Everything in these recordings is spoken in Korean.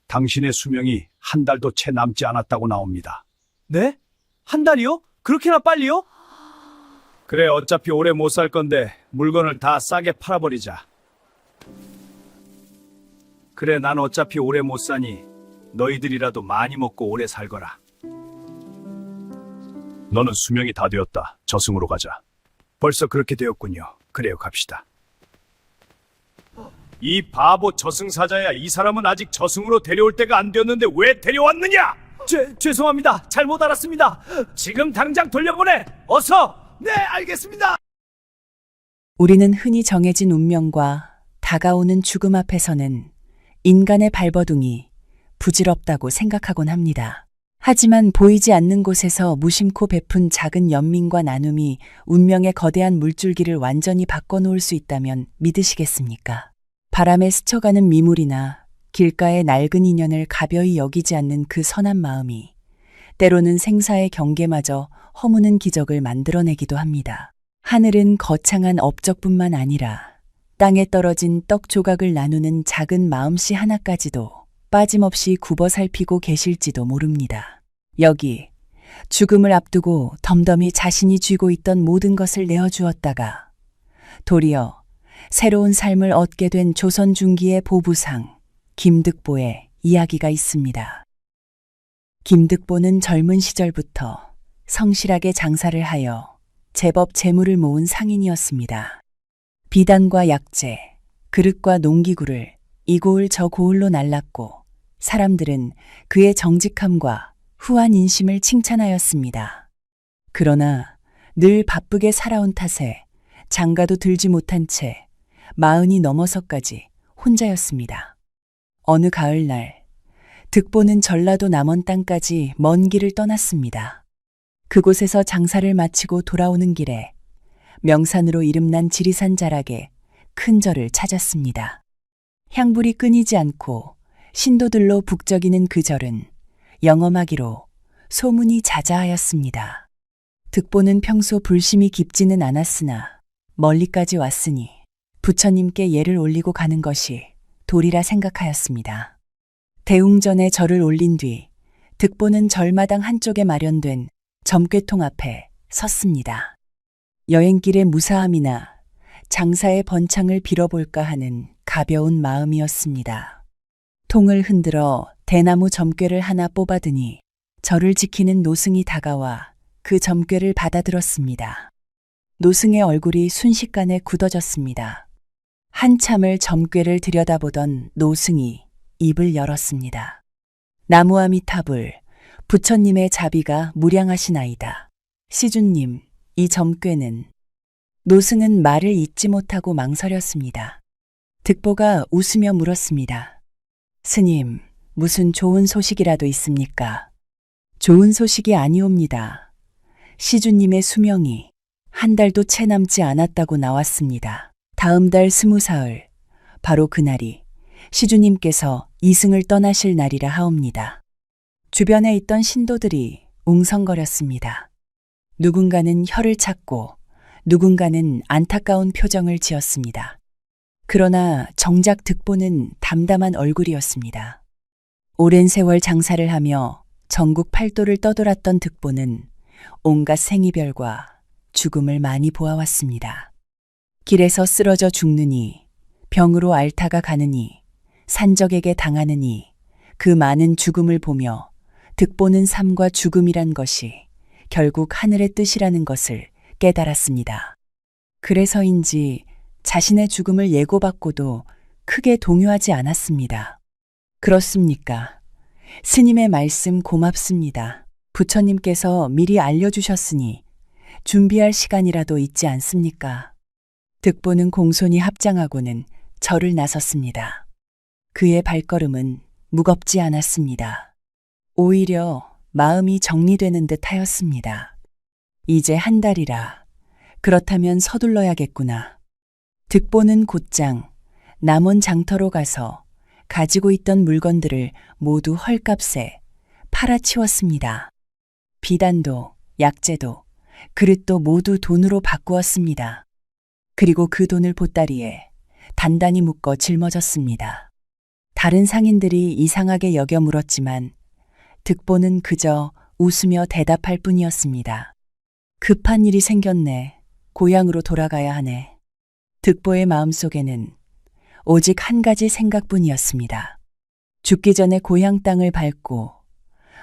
당신의 수명이 한 달도 채 남지 않았다고 나옵니다. 네? 한 달이요? 그렇게나 빨리요? 그래, 어차피 오래 못 살 건데 물건을 다 싸게 팔아버리자. 그래, 난 어차피 오래 못 사니 너희들이라도 많이 먹고 오래 살거라. 너는 수명이 다 되었다. 저승으로 가자. 벌써 그렇게 되었군요. 그래요, 갑시다. 이 바보 저승사자야, 이 사람은 아직 저승으로 데려올 때가 안 되었는데 왜 데려왔느냐? 죄송합니다. 잘못 알았습니다. 지금 당장 돌려보내! 어서! 네, 알겠습니다! 우리는 흔히 정해진 운명과 다가오는 죽음 앞에서는 인간의 발버둥이 부질없다고 생각하곤 합니다. 하지만 보이지 않는 곳에서 무심코 베푼 작은 연민과 나눔이 운명의 거대한 물줄기를 완전히 바꿔놓을 수 있다면 믿으시겠습니까? 바람에 스쳐가는 미물이나 길가의 낡은 인연을 가벼이 여기지 않는 그 선한 마음이 때로는 생사의 경계마저 허무는 기적을 만들어내기도 합니다. 하늘은 거창한 업적뿐만 아니라 땅에 떨어진 떡 조각을 나누는 작은 마음씨 하나까지도 빠짐없이 굽어 살피고 계실지도 모릅니다. 여기 죽음을 앞두고 덤덤히 자신이 쥐고 있던 모든 것을 내어주었다가 도리어 새로운 삶을 얻게 된 조선 중기의 보부상 김득보의 이야기가 있습니다. 김득보는 젊은 시절부터 성실하게 장사를 하여 제법 재물을 모은 상인이었습니다. 비단과 약재, 그릇과 농기구를 이 고을 저 고을로 날랐고 사람들은 그의 정직함과 후한 인심을 칭찬하였습니다. 그러나 늘 바쁘게 살아온 탓에 장가도 들지 못한 채 40이 넘어서까지 혼자였습니다. 어느 가을날 득보는 전라도 남원 땅까지 먼 길을 떠났습니다. 그곳에서 장사를 마치고 돌아오는 길에 명산으로 이름난 지리산 자락에 큰 절을 찾았습니다. 향불이 끊이지 않고 신도들로 북적이는 그 절은 영험하기로 소문이 자자하였습니다. 득보는 평소 불심이 깊지는 않았으나 멀리까지 왔으니 부처님께 예를 올리고 가는 것이 도리라 생각하였습니다. 대웅전에 절을 올린 뒤 득보는 절마당 한쪽에 마련된 점괘통 앞에 섰습니다. 여행길의 무사함이나 장사의 번창을 빌어볼까 하는 가벼운 마음이었습니다. 통을 흔들어 대나무 점괘를 하나 뽑아드니 절을 지키는 노승이 다가와 그 점괘를 받아들었습니다. 노승의 얼굴이 순식간에 굳어졌습니다. 한참을 점괘를 들여다보던 노승이 입을 열었습니다. 나무아미타불, 부처님의 자비가 무량하시나이다. 시주님, 이 점괘는. 노승은 말을 잇지 못하고 망설였습니다. 득보가 웃으며 물었습니다. 스님, 무슨 좋은 소식이라도 있습니까? 좋은 소식이 아니옵니다. 시주님의 수명이 한 달도 채 남지 않았다고 나왔습니다. 다음 달 20사흘, 바로 그날이 시주님께서 이승을 떠나실 날이라 하옵니다. 주변에 있던 신도들이 웅성거렸습니다. 누군가는 혀를 찾고 누군가는 안타까운 표정을 지었습니다. 그러나 정작 득보는 담담한 얼굴이었습니다. 오랜 세월 장사를 하며 전국 팔도를 떠돌았던 득보는 온갖 생이별과 죽음을 많이 보아왔습니다. 길에서 쓰러져 죽느니, 병으로 앓다가 가느니, 산적에게 당하느니 그 많은 죽음을 보며 득보는 삶과 죽음이란 것이 결국 하늘의 뜻이라는 것을 깨달았습니다. 그래서인지 자신의 죽음을 예고받고도 크게 동요하지 않았습니다. 그렇습니까? 스님의 말씀 고맙습니다. 부처님께서 미리 알려주셨으니 준비할 시간이라도 있지 않습니까? 득보는 공손히 합장하고는 절을 나섰습니다. 그의 발걸음은 무겁지 않았습니다. 오히려 마음이 정리되는 듯 하였습니다. 이제 한 달이라. 그렇다면 서둘러야겠구나. 득보는 곧장 남원 장터로 가서 가지고 있던 물건들을 모두 헐값에 팔아치웠습니다. 비단도, 약재도, 그릇도 모두 돈으로 바꾸었습니다. 그리고 그 돈을 보따리에 단단히 묶어 짊어졌습니다. 다른 상인들이 이상하게 여겨 물었지만 득보는 그저 웃으며 대답할 뿐이었습니다. 급한 일이 생겼네. 고향으로 돌아가야 하네. 득보의 마음속에는 오직 한 가지 생각뿐이었습니다. 죽기 전에 고향 땅을 밟고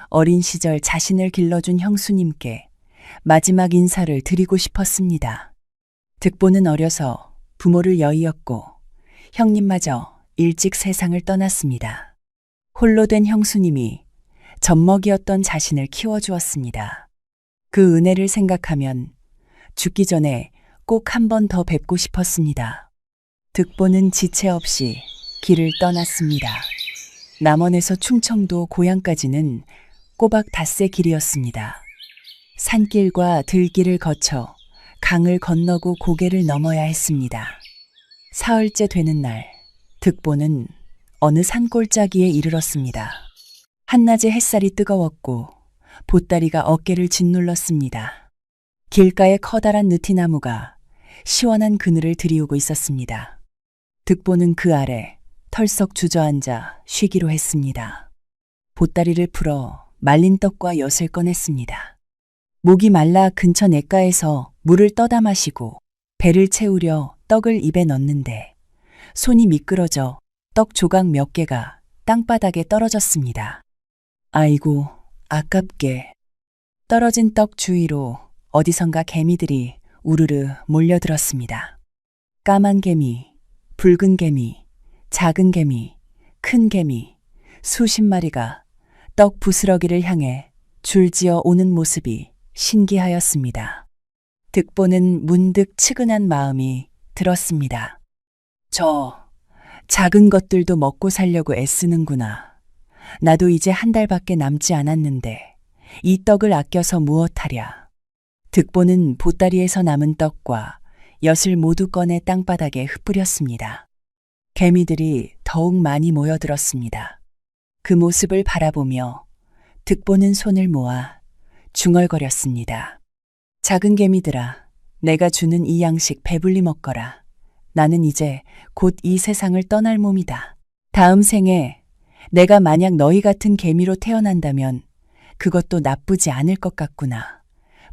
어린 시절 자신을 길러준 형수님께 마지막 인사를 드리고 싶었습니다. 득보는 어려서 부모를 여의었고 형님마저 일찍 세상을 떠났습니다. 홀로 된 형수님이 젖먹이었던 자신을 키워주었습니다. 그 은혜를 생각하면 죽기 전에 꼭 한 번 더 뵙고 싶었습니다. 득보는 지체 없이 길을 떠났습니다. 남원에서 충청도 고향까지는 꼬박 닷새 길이었습니다. 산길과 들길을 거쳐 강을 건너고 고개를 넘어야 했습니다. 사흘째 되는 날, 득보는 어느 산골짜기에 이르렀습니다. 한낮의 햇살이 뜨거웠고 보따리가 어깨를 짓눌렀습니다. 길가에 커다란 느티나무가 시원한 그늘을 들이우고 있었습니다. 득보는 그 아래 털썩 주저앉아 쉬기로 했습니다. 보따리를 풀어 말린 떡과 엿을 꺼냈습니다. 목이 말라 근처 냇가에서 물을 떠다 마시고 배를 채우려 떡을 입에 넣는데 손이 미끄러져 떡 조각 몇 개가 땅바닥에 떨어졌습니다. 아이고, 아깝게. 떨어진 떡 주위로 어디선가 개미들이 우르르 몰려들었습니다. 까만 개미, 붉은 개미, 작은 개미, 큰 개미, 수십 마리가 떡 부스러기를 향해 줄지어 오는 모습이 신기하였습니다. 득보는 문득 측은한 마음이 들었습니다. 저 작은 것들도 먹고 살려고 애쓰는구나. 나도 이제 한 달밖에 남지 않았는데 이 떡을 아껴서 무엇하랴. 득보는 보따리에서 남은 떡과 엿을 모두 꺼내 땅바닥에 흩뿌렸습니다. 개미들이 더욱 많이 모여들었습니다. 그 모습을 바라보며 득보는 손을 모아 중얼거렸습니다. 작은 개미들아, 내가 주는 이 양식 배불리 먹거라. 나는 이제 곧 이 세상을 떠날 몸이다. 다음 생에 내가 만약 너희 같은 개미로 태어난다면 그것도 나쁘지 않을 것 같구나.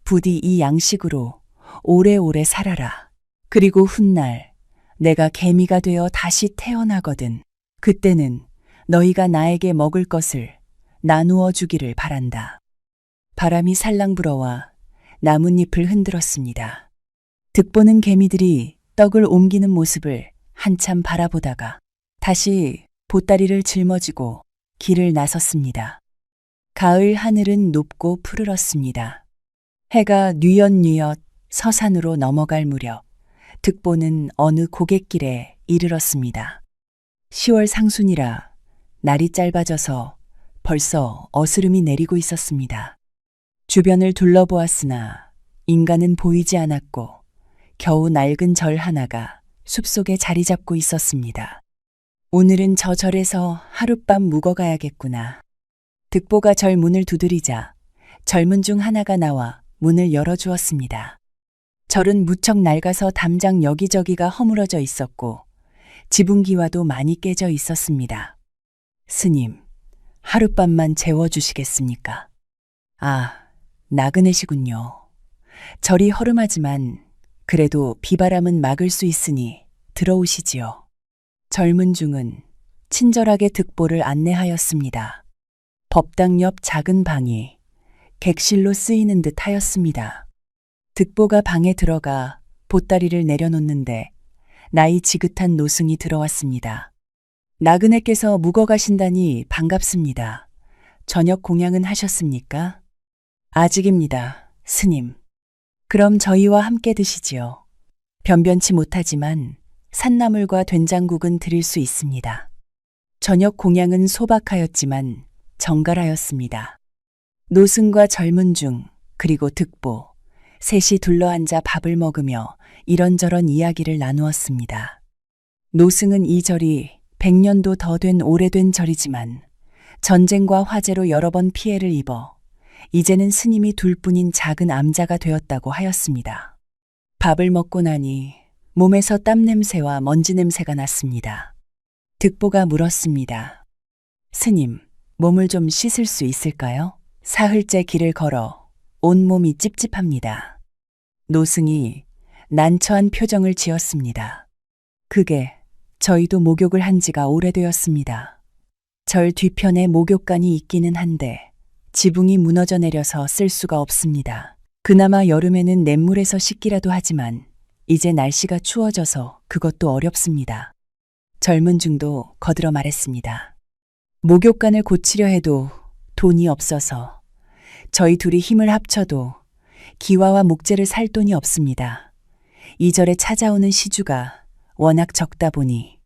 부디 이 양식으로 오래오래 살아라. 그리고 훗날 내가 개미가 되어 다시 태어나거든. 그때는 너희가 나에게 먹을 것을 나누어 주기를 바란다. 바람이 살랑 불어와 나뭇잎을 흔들었습니다. 득보는 개미들이 떡을 옮기는 모습을 한참 바라보다가 다시 보따리를 짊어지고 길을 나섰습니다. 가을 하늘은 높고 푸르렀습니다. 해가 뉘엿뉘엿 서산으로 넘어갈 무렵 득보는 어느 고갯길에 이르렀습니다. 10월 상순이라 날이 짧아져서 벌써 어스름이 내리고 있었습니다. 주변을 둘러보았으나 인간은 보이지 않았고 겨우 낡은 절 하나가 숲속에 자리 잡고 있었습니다. 오늘은 저 절에서 하룻밤 묵어가야겠구나. 득보가 절 문을 두드리자 젊은 중 하나가 나와 문을 열어주었습니다. 절은 무척 낡아서 담장 여기저기가 허물어져 있었고 지붕기와도 많이 깨져 있었습니다. 스님, 하룻밤만 재워주시겠습니까? 아, 나그네시군요. 절이 허름하지만 그래도 비바람은 막을 수 있으니 들어오시지요. 젊은 중은 친절하게 득보를 안내하였습니다. 법당 옆 작은 방이 객실로 쓰이는 듯 하였습니다. 득보가 방에 들어가 보따리를 내려놓는데 나이 지긋한 노승이 들어왔습니다. 나그네께서 묵어가신다니 반갑습니다. 저녁 공양은 하셨습니까? 아직입니다, 스님. 그럼 저희와 함께 드시지요. 변변치 못하지만 산나물과 된장국은 드릴 수 있습니다. 저녁 공양은 소박하였지만 정갈하였습니다. 노승과 젊은 중 그리고 득보 셋이 둘러앉아 밥을 먹으며 이런저런 이야기를 나누었습니다. 노승은 이 절이 100년도 더 된 오래된 절이지만 전쟁과 화재로 여러 번 피해를 입어 이제는 스님이 둘뿐인 작은 암자가 되었다고 하였습니다. 밥을 먹고 나니 몸에서 땀 냄새와 먼지 냄새가 났습니다. 득보가 물었습니다. 스님, 몸을 좀 씻을 수 있을까요? 사흘째 길을 걸어 온몸이 찝찝합니다. 노승이 난처한 표정을 지었습니다. 그게 저희도 목욕을 한 지가 오래되었습니다. 절 뒤편에 목욕간이 있기는 한데 지붕이 무너져 내려서 쓸 수가 없습니다. 그나마 여름에는 냇물에서 씻기라도 하지만 이제 날씨가 추워져서 그것도 어렵습니다. 젊은 중도 거들어 말했습니다. 목욕간을 고치려 해도 돈이 없어서 저희 둘이 힘을 합쳐도 기와와 목재를 살 돈이 없습니다. 이 절에 찾아오는 시주가 워낙 적다 보니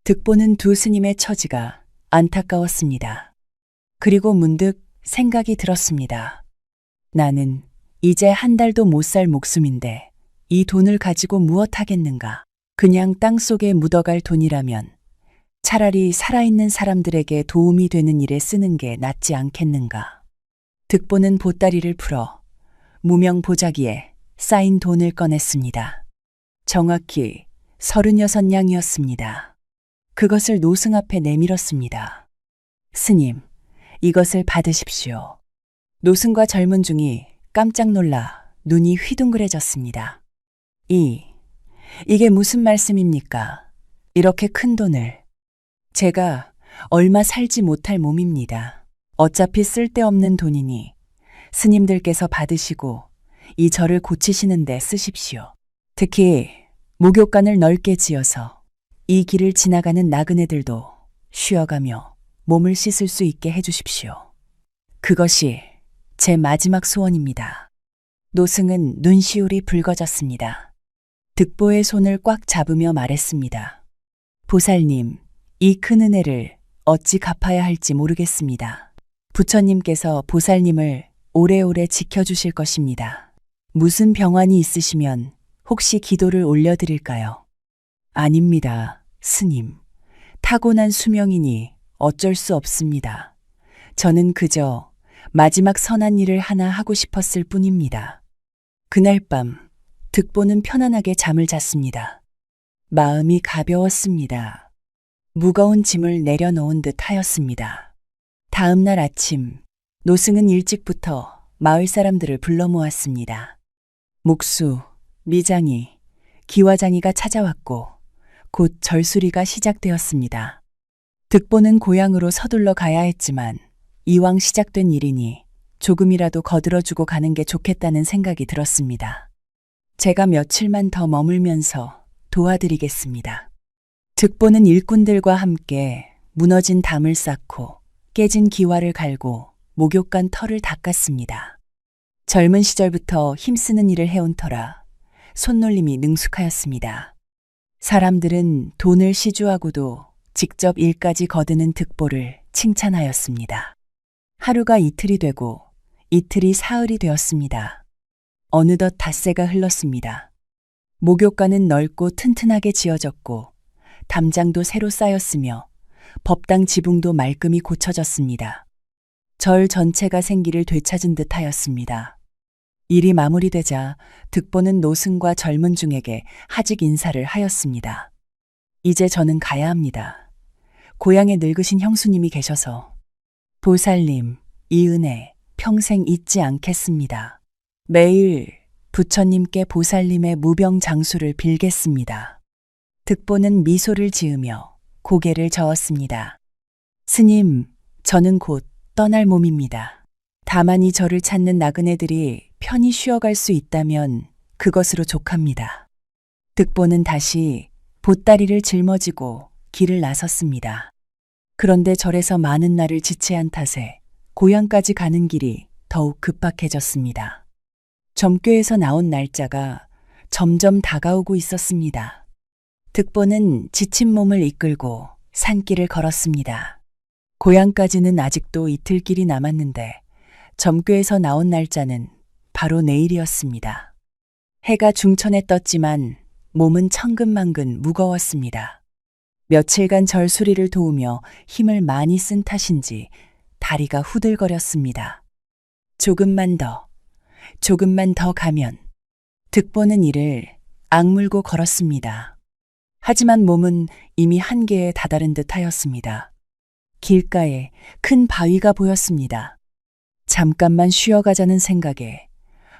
득보는 두 스님의 처지가 안타까웠습니다. 그리고 문득 생각이 들었습니다. 나는 이제 한 달도 못 살 목숨인데 이 돈을 가지고 무엇 하겠는가? 그냥 땅속에 묻어갈 돈이라면 차라리 살아있는 사람들에게 도움이 되는 일에 쓰는 게 낫지 않겠는가? 득보는 보따리를 풀어 무명 보자기에 쌓인 돈을 꺼냈습니다. 정확히 36냥이었습니다. 그것을 노승 앞에 내밀었습니다. 스님, 이것을 받으십시오. 노승과 젊은 중이 깜짝 놀라 눈이 휘둥그레졌습니다. 이게 무슨 말씀입니까? 이렇게 큰 돈을. 제가 얼마 살지 못할 몸입니다. 어차피 쓸데없는 돈이니 스님들께서 받으시고 이 절을 고치시는 데 쓰십시오. 특히 목욕간을 넓게 지어서 이 길을 지나가는 나그네들도 쉬어가며 몸을 씻을 수 있게 해주십시오. 그것이 제 마지막 소원입니다. 노승은 눈시울이 붉어졌습니다. 득보의 손을 꽉 잡으며 말했습니다. 보살님, 이 큰 은혜를 어찌 갚아야 할지 모르겠습니다. 부처님께서 보살님을 오래오래 지켜주실 것입니다. 무슨 병환이 있으시면 혹시 기도를 올려드릴까요? 아닙니다, 스님. 타고난 수명이니 어쩔 수 없습니다. 저는 그저 마지막 선한 일을 하나 하고 싶었을 뿐입니다. 그날 밤 득보는 편안하게 잠을 잤습니다. 마음이 가벼웠습니다. 무거운 짐을 내려놓은 듯 하였습니다. 다음 날 아침 노승은 일찍부터 마을 사람들을 불러 모았습니다. 목수, 미장이, 기와장이가 찾아왔고 곧 절수리가 시작되었습니다. 득보는 고향으로 서둘러 가야 했지만 이왕 시작된 일이니 조금이라도 거들어주고 가는 게 좋겠다는 생각이 들었습니다. 제가 며칠만 더 머물면서 도와드리겠습니다. 득보는 일꾼들과 함께 무너진 담을 쌓고 깨진 기와를 갈고 목욕간 털을 닦았습니다. 젊은 시절부터 힘쓰는 일을 해온 터라 손놀림이 능숙하였습니다. 사람들은 돈을 시주하고도 직접 일까지 거두는 득보를 칭찬하였습니다. 하루가 이틀이 되고 이틀이 사흘이 되었습니다. 어느덧 닷새가 흘렀습니다. 목욕간은 넓고 튼튼하게 지어졌고 담장도 새로 쌓였으며 법당 지붕도 말끔히 고쳐졌습니다. 절 전체가 생기를 되찾은 듯 하였습니다. 일이 마무리되자 득보는 노승과 젊은 중에게 하직 인사를 하였습니다. 이제 저는 가야 합니다. 고향에 늙으신 형수님이 계셔서. 보살님, 이 은혜 평생 잊지 않겠습니다. 매일 부처님께 보살님의 무병장수를 빌겠습니다. 득보는 미소를 지으며 고개를 저었습니다. 스님, 저는 곧 떠날 몸입니다. 다만 이 저를 찾는 나그네들이 편히 쉬어갈 수 있다면 그것으로 족합니다. 득보는 다시 보따리를 짊어지고 길을 나섰습니다. 그런데 절에서 많은 날을 지체한 탓에 고향까지 가는 길이 더욱 급박해졌습니다. 점괘에서 나온 날짜가 점점 다가오고 있었습니다. 득보는 지친 몸을 이끌고 산길을 걸었습니다. 고향까지는 아직도 이틀 길이 남았는데 점괘에서 나온 날짜는 바로 내일이었습니다. 해가 중천에 떴지만 몸은 천근만근 무거웠습니다. 며칠간 절수리를 도우며 힘을 많이 쓴 탓인지 다리가 후들거렸습니다. 조금만 더 가면. 득보는 이를 악물고 걸었습니다. 하지만 몸은 이미 한계에 다다른 듯 하였습니다. 길가에 큰 바위가 보였습니다. 잠깐만 쉬어가자는 생각에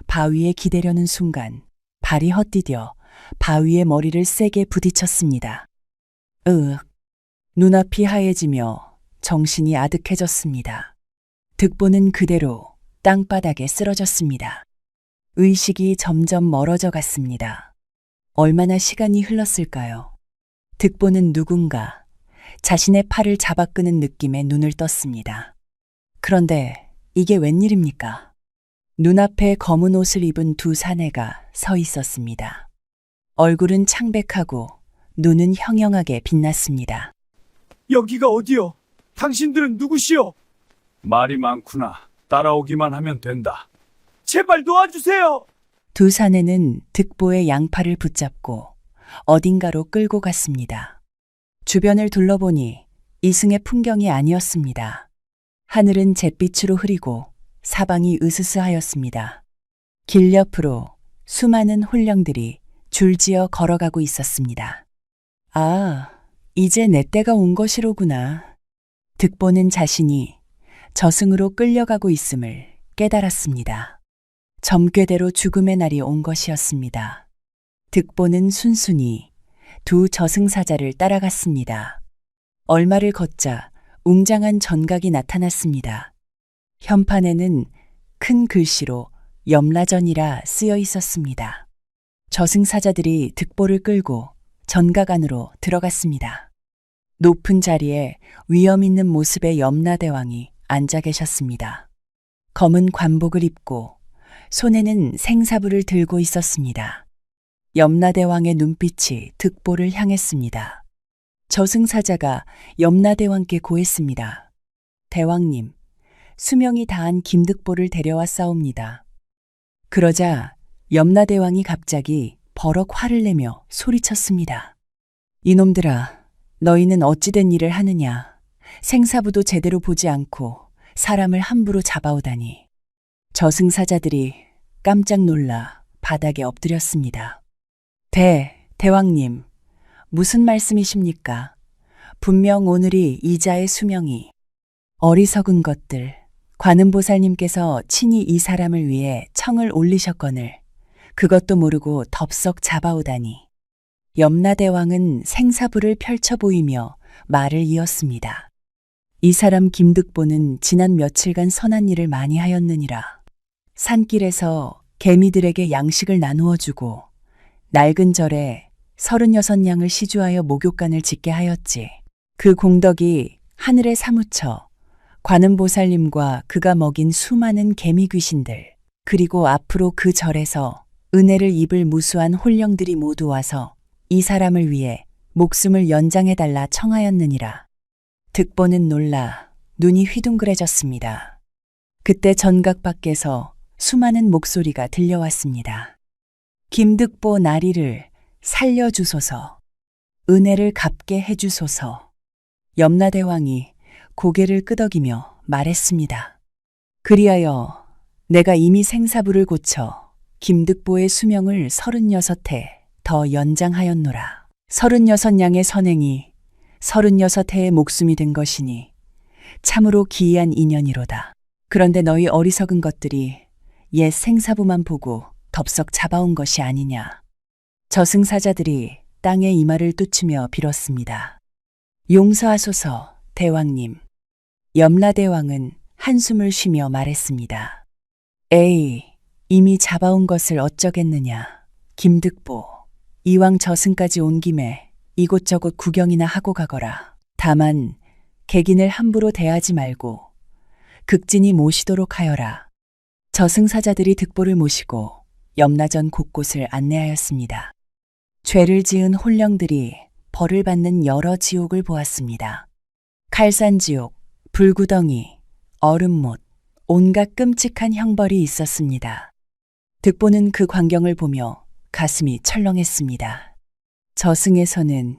바위에 기대려는 순간 발이 헛디뎌 바위에 머리를 세게 부딪혔습니다. 으윽, 눈앞이 하얘지며 정신이 아득해졌습니다. 득보는 그대로 땅바닥에 쓰러졌습니다. 의식이 점점 멀어져 갔습니다. 얼마나 시간이 흘렀을까요? 득보는 누군가 자신의 팔을 잡아 끄는 느낌에 눈을 떴습니다. 그런데 이게 웬일입니까? 눈앞에 검은 옷을 입은 두 사내가 서 있었습니다. 얼굴은 창백하고 눈은 형형하게 빛났습니다. 여기가 어디요? 당신들은 누구시오? 말이 많구나. 따라오기만 하면 된다. 제발 놓아주세요! 두 사내는 득보의 양팔을 붙잡고 어딘가로 끌고 갔습니다. 주변을 둘러보니 이승의 풍경이 아니었습니다. 하늘은 잿빛으로 흐리고 사방이 으스스하였습니다. 길 옆으로 수많은 홀령들이 줄지어 걸어가고 있었습니다. 아, 이제 내 때가 온 것이로구나. 득보는 자신이 저승으로 끌려가고 있음을 깨달았습니다. 점괘대로 죽음의 날이 온 것이었습니다. 득보는 순순히 두 저승사자를 따라갔습니다. 얼마를 걷자 웅장한 전각이 나타났습니다. 현판에는 큰 글씨로 염라전이라 쓰여 있었습니다. 저승사자들이 득보를 끌고 전각 안으로 들어갔습니다. 높은 자리에 위엄 있는 모습의 염라대왕이 앉아 계셨습니다. 검은 관복을 입고 손에는 생사부를 들고 있었습니다. 염라대왕의 눈빛이 득보를 향했습니다. 저승사자가 염라대왕께 고했습니다. 대왕님, 수명이 다한 김득보를 데려왔사옵니다. 그러자 염라대왕이 갑자기 버럭 화를 내며 소리쳤습니다. 이놈들아, 너희는 어찌된 일을 하느냐. 생사부도 제대로 보지 않고 사람을 함부로 잡아오다니. 저승사자들이 깜짝 놀라 바닥에 엎드렸습니다. 대왕님, 무슨 말씀이십니까? 분명 오늘이 이자의 수명이. 어리석은 것들, 관음보살님께서 친히 이 사람을 위해 청을 올리셨거늘 그것도 모르고 덥석 잡아오다니. 염라대왕은 생사부를 펼쳐 보이며 말을 이었습니다. 이 사람 김득보는 지난 며칠간 선한 일을 많이 하였느니라. 산길에서 개미들에게 양식을 나누어 주고 낡은 절에 36냥을 시주하여 목욕간을 짓게 하였지. 그 공덕이 하늘에 사무쳐 관음보살님과 그가 먹인 수많은 개미 귀신들, 그리고 앞으로 그 절에서 은혜를 입을 무수한 홀령들이 모두 와서 이 사람을 위해 목숨을 연장해달라 청하였느니라. 득보는 놀라 눈이 휘둥그레졌습니다. 그때 전각 밖에서 수많은 목소리가 들려왔습니다. 김득보 나리를 살려주소서. 은혜를 갚게 해주소서. 염라대왕이 고개를 끄덕이며 말했습니다. 그리하여 내가 이미 생사부를 고쳐 김득보의 수명을 36해 더 연장하였노라. 36냥의 선행이 36해의 목숨이 된 것이니 참으로 기이한 인연이로다. 그런데 너희 어리석은 것들이 옛 생사부만 보고 덥석 잡아온 것이 아니냐. 저승사자들이 땅에 이마를 뚜치며 빌었습니다. 용서하소서, 대왕님. 염라대왕은 한숨을 쉬며 말했습니다. 에이, 이미 잡아온 것을 어쩌겠느냐. 김득보, 이왕 저승까지 온 김에 이곳저곳 구경이나 하고 가거라. 다만 객인을 함부로 대하지 말고 극진히 모시도록 하여라. 저승사자들이 득보를 모시고 염라전 곳곳을 안내하였습니다. 죄를 지은 홀령들이 벌을 받는 여러 지옥을 보았습니다. 칼산지옥, 불구덩이, 얼음못, 온갖 끔찍한 형벌이 있었습니다. 득보는 그 광경을 보며 가슴이 철렁했습니다. 저승에서는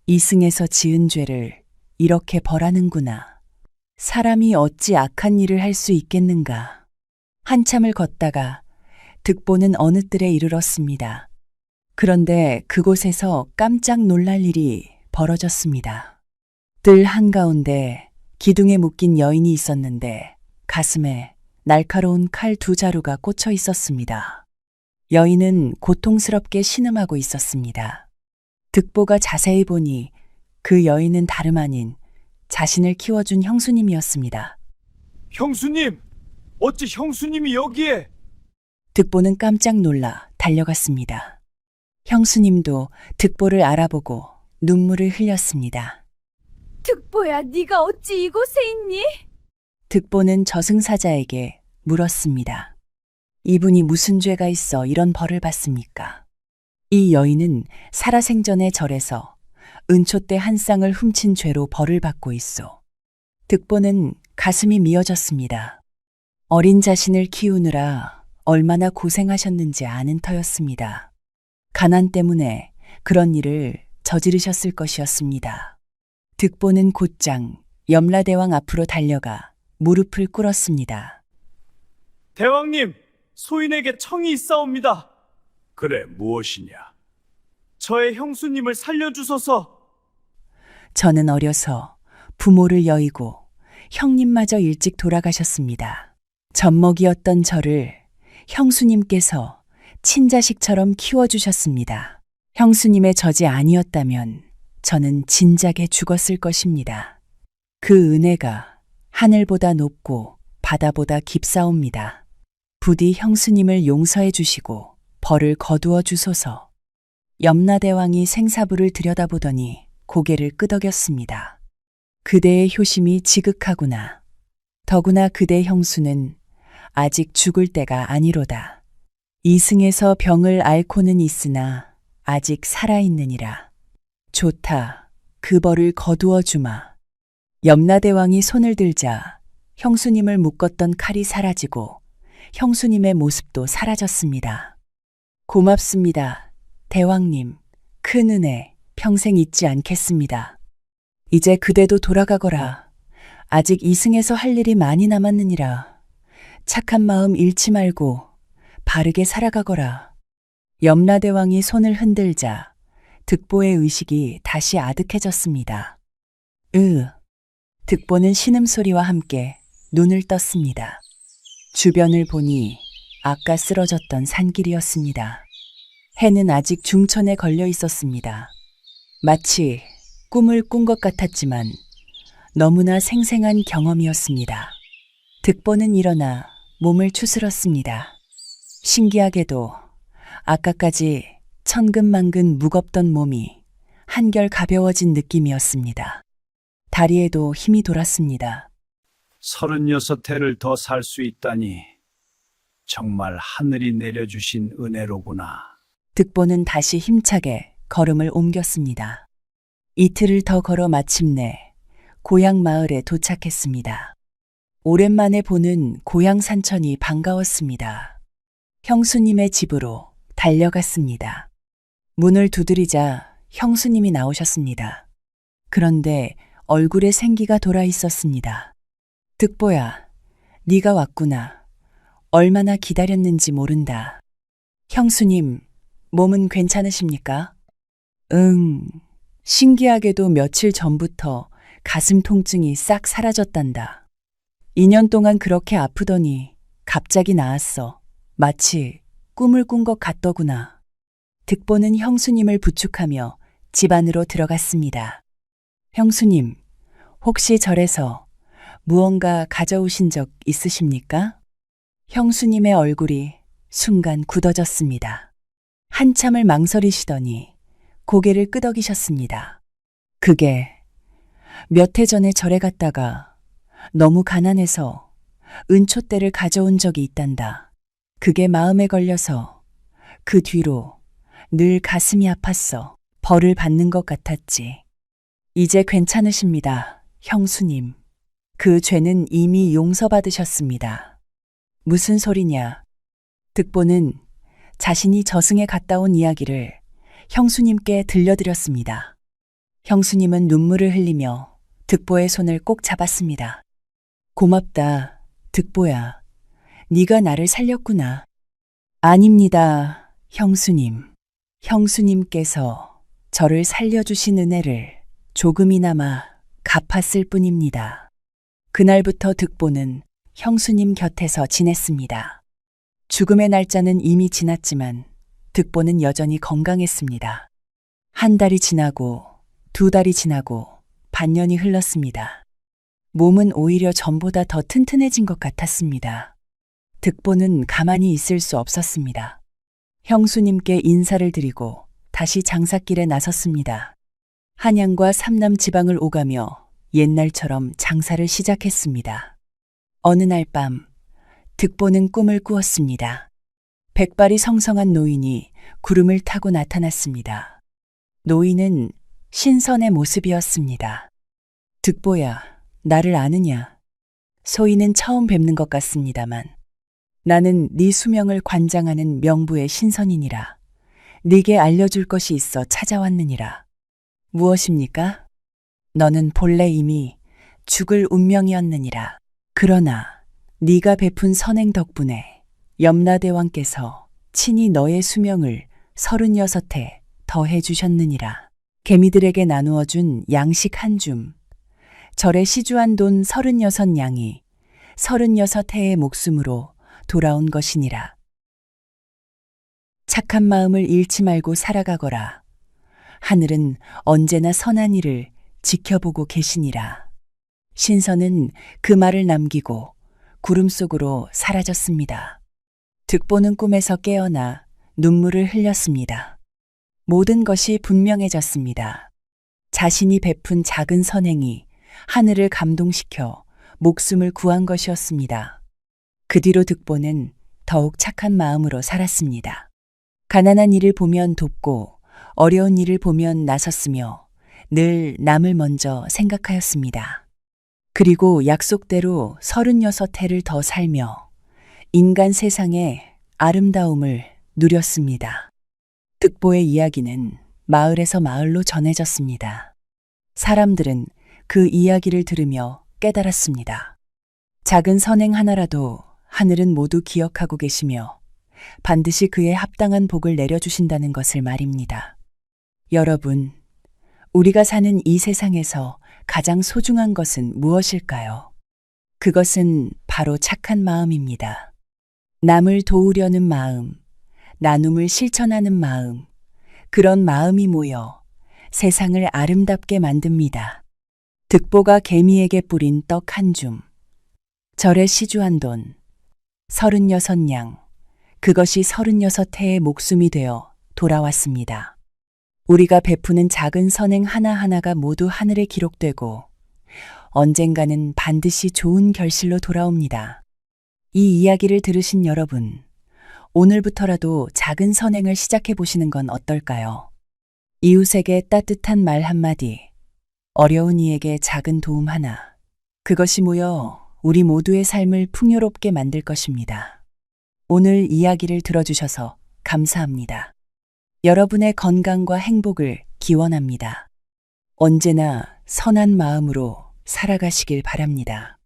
이승에서 지은 죄를 이렇게 벌하는구나. 사람이 어찌 악한 일을 할 수 있겠는가. 한참을 걷다가 득보는 어느 뜰에 이르렀습니다. 그런데 그곳에서 깜짝 놀랄 일이 벌어졌습니다. 뜰 한가운데 기둥에 묶인 여인이 있었는데 가슴에 날카로운 칼 2자루가 꽂혀 있었습니다. 여인은 고통스럽게 신음하고 있었습니다. 득보가 자세히 보니 그 여인은 다름 아닌 자신을 키워준 형수님이었습니다. 형수님! 어찌 형수님이 여기에? 득보는 깜짝 놀라 달려갔습니다. 형수님도 득보를 알아보고 눈물을 흘렸습니다. 득보야, 네가 어찌 이곳에 있니? 득보는 저승사자에게 물었습니다. 이분이 무슨 죄가 있어 이런 벌을 받습니까? 이 여인은 살아생전의 절에서 은초대 한 쌍을 훔친 죄로 벌을 받고 있소. 득보는 가슴이 미어졌습니다. 어린 자신을 키우느라 얼마나 고생하셨는지 아는 터였습니다. 가난 때문에 그런 일을 저지르셨을 것이었습니다. 득보는 곧장 염라대왕 앞으로 달려가 무릎을 꿇었습니다. 대왕님, 소인에게 청이 있사옵니다. 그래, 무엇이냐? 저의 형수님을 살려주소서. 저는 어려서 부모를 여의고 형님마저 일찍 돌아가셨습니다. 젖먹이었던 저를 형수님께서 친자식처럼 키워주셨습니다. 형수님의 젖이 아니었다면 저는 진작에 죽었을 것입니다. 그 은혜가 하늘보다 높고 바다보다 깊사옵니다. 부디 형수님을 용서해 주시고 벌을 거두어 주소서. 염라대왕이 생사부를 들여다보더니 고개를 끄덕였습니다. 그대의 효심이 지극하구나. 더구나 그대 형수는 아직 죽을 때가 아니로다. 이승에서 병을 앓고는 있으나 아직 살아있느니라. 좋다. 그 벌을 거두어 주마. 염라대왕이 손을 들자 형수님을 묶었던 칼이 사라지고 형수님의 모습도 사라졌습니다. 고맙습니다. 대왕님, 큰 은혜 평생 잊지 않겠습니다. 이제 그대도 돌아가거라. 아직 이승에서 할 일이 많이 남았느니라. 착한 마음 잃지 말고 바르게 살아가거라. 염라대왕이 손을 흔들자 득보의 의식이 다시 아득해졌습니다. 득보는 신음소리와 함께 눈을 떴습니다. 주변을 보니 아까 쓰러졌던 산길이었습니다. 해는 아직 중천에 걸려 있었습니다. 마치 꿈을 꾼 것 같았지만 너무나 생생한 경험이었습니다. 득보는 일어나 몸을 추스렀습니다. 신기하게도 아까까지 천근만근 무겁던 몸이 한결 가벼워진 느낌이었습니다. 다리에도 힘이 돌았습니다. 36해를 더 살 수 있다니 정말 하늘이 내려주신 은혜로구나. 득보는 다시 힘차게 걸음을 옮겼습니다. 이틀을 더 걸어 마침내 고향 마을에 도착했습니다. 오랜만에 보는 고향 산천이 반가웠습니다. 형수님의 집으로 달려갔습니다. 문을 두드리자 형수님이 나오셨습니다. 그런데 얼굴에 생기가 돌아 있었습니다. 득보야, 네가 왔구나. 얼마나 기다렸는지 모른다. 형수님, 몸은 괜찮으십니까? 신기하게도 며칠 전부터 가슴 통증이 싹 사라졌단다. 2년 동안 그렇게 아프더니 갑자기 나았어. 마치 꿈을 꾼 것 같더구나. 득보는 형수님을 부축하며 집 안으로 들어갔습니다. 형수님, 혹시 절에서 무언가 가져오신 적 있으십니까? 형수님의 얼굴이 순간 굳어졌습니다. 한참을 망설이시더니 고개를 끄덕이셨습니다. 그게 몇 해 전에 절에 갔다가 너무 가난해서 은초대를 가져온 적이 있단다. 그게 마음에 걸려서 그 뒤로 늘 가슴이 아팠어. 벌을 받는 것 같았지. 이제 괜찮으십니다, 형수님. 그 죄는 이미 용서받으셨습니다. 무슨 소리냐? 득보는 자신이 저승에 갔다 온 이야기를 형수님께 들려드렸습니다. 형수님은 눈물을 흘리며 득보의 손을 꼭 잡았습니다. 고맙다, 득보야. 네가 나를 살렸구나. 아닙니다, 형수님. 형수님께서 저를 살려주신 은혜를 조금이나마 갚았을 뿐입니다. 그날부터 득보는 형수님 곁에서 지냈습니다. 죽음의 날짜는 이미 지났지만 득보는 여전히 건강했습니다. 한 달이 지나고 2달이 지나고 반년이 흘렀습니다. 몸은 오히려 전보다 더 튼튼해진 것 같았습니다. 득보는 가만히 있을 수 없었습니다. 형수님께 인사를 드리고 다시 장사길에 나섰습니다. 한양과 삼남 지방을 오가며 옛날처럼 장사를 시작했습니다. 어느 날 밤 득보는 꿈을 꾸었습니다. 백발이 성성한 노인이 구름을 타고 나타났습니다. 노인은 신선의 모습이었습니다. 득보야, 나를 아느냐? 소인은 처음 뵙는 것 같습니다만 나는 네 수명을 관장하는 명부의 신선이니라. 네게 알려줄 것이 있어 찾아왔느니라. 무엇입니까? 너는 본래 이미 죽을 운명이었느니라. 그러나 네가 베푼 선행 덕분에 염라대왕께서 친히 너의 수명을 36해 더해 주셨느니라. 개미들에게 나누어 준 양식 한 줌, 절에 시주한 돈 36양이 36해의 목숨으로 돌아온 것이니라. 착한 마음을 잃지 말고 살아가거라. 하늘은 언제나 선한 일을 지켜보고 계시니라. 신선은 그 말을 남기고 구름 속으로 사라졌습니다. 득보는 꿈에서 깨어나 눈물을 흘렸습니다. 모든 것이 분명해졌습니다. 자신이 베푼 작은 선행이 하늘을 감동시켜 목숨을 구한 것이었습니다. 그 뒤로 득보는 더욱 착한 마음으로 살았습니다. 가난한 이를 보면 돕고 어려운 일을 보면 나섰으며 늘 남을 먼저 생각하였습니다. 그리고 약속대로 36해를 더 살며 인간 세상의 아름다움을 누렸습니다. 득보의 이야기는 마을에서 마을로 전해졌습니다. 사람들은 그 이야기를 들으며 깨달았습니다. 작은 선행 하나라도 하늘은 모두 기억하고 계시며 반드시 그에 합당한 복을 내려주신다는 것을 말입니다. 여러분, 우리가 사는 이 세상에서 가장 소중한 것은 무엇일까요? 그것은 바로 착한 마음입니다. 남을 도우려는 마음, 나눔을 실천하는 마음, 그런 마음이 모여 세상을 아름답게 만듭니다. 득보가 개미에게 뿌린 떡 한 줌, 절에 시주한 돈 36양, 그것이 36해의 목숨이 되어 돌아왔습니다. 우리가 베푸는 작은 선행 하나하나가 모두 하늘에 기록되고 언젠가는 반드시 좋은 결실로 돌아옵니다. 이 이야기를 들으신 여러분, 오늘부터라도 작은 선행을 시작해 보시는 건 어떨까요? 이웃에게 따뜻한 말 한마디, 어려운 이에게 작은 도움 하나, 그것이 모여 우리 모두의 삶을 풍요롭게 만들 것입니다. 오늘 이야기를 들어주셔서 감사합니다. 여러분의 건강과 행복을 기원합니다. 언제나 선한 마음으로 살아가시길 바랍니다.